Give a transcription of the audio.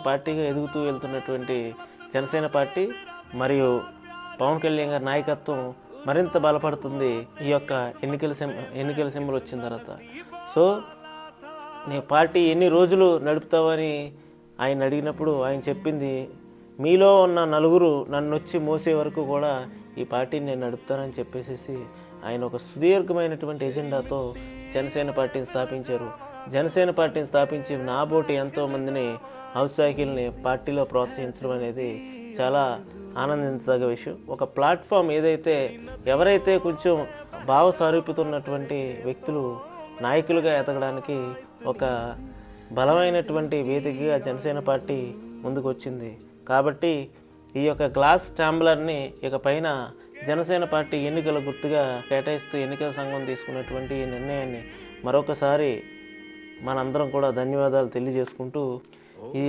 పార్టీగా ఎదుగుతూ వెళ్తున్నటువంటి జనసేన పార్టీ మరియు పవన్ కళ్యాణ్ గారి నాయకత్వం మరింత బలపడుతుంది ఈ యొక్క ఎన్నికల సింబల్ వచ్చిన తర్వాత. సో నీ పార్టీ ఎన్ని రోజులు నడుపుతావని ఆయన అడిగినప్పుడు ఆయన చెప్పింది, మీలో ఉన్న నలుగురు నన్ను వచ్చి మోసే వరకు కూడా ఈ పార్టీని నేను నడుపుతానని చెప్పేసి ఆయన ఒక సుదీర్ఘమైనటువంటి ఎజెండాతో జనసేన పార్టీని స్థాపించారు. జనసేన పార్టీని స్థాపించి నాబోటి ఎంతోమందిని ఔత్సాహికుల్ని పార్టీలో ప్రోత్సహించడం అనేది చాలా ఆనందించదగ్గ విషయం. ఒక ప్లాట్ఫామ్ ఎవరైతే కొంచెం భావ సారూప్యతున్నటువంటి వ్యక్తులు నాయకులుగా ఎదగడానికి ఒక బలమైనటువంటి వేదికగా జనసేన పార్టీ ముందుకు వచ్చింది. కాబట్టి ఈ యొక్క గ్లాస్ టాంబ్లర్ని ఇక పైన జనసేన పార్టీ ఎన్నికల గుర్తుగా కేటాయిస్తూ ఎన్నికల సంఘం తీసుకున్నటువంటి ఈ నిర్ణయాన్ని మరొకసారి మనందరం కూడా ధన్యవాదాలు తెలియజేసుకుంటూ ఈ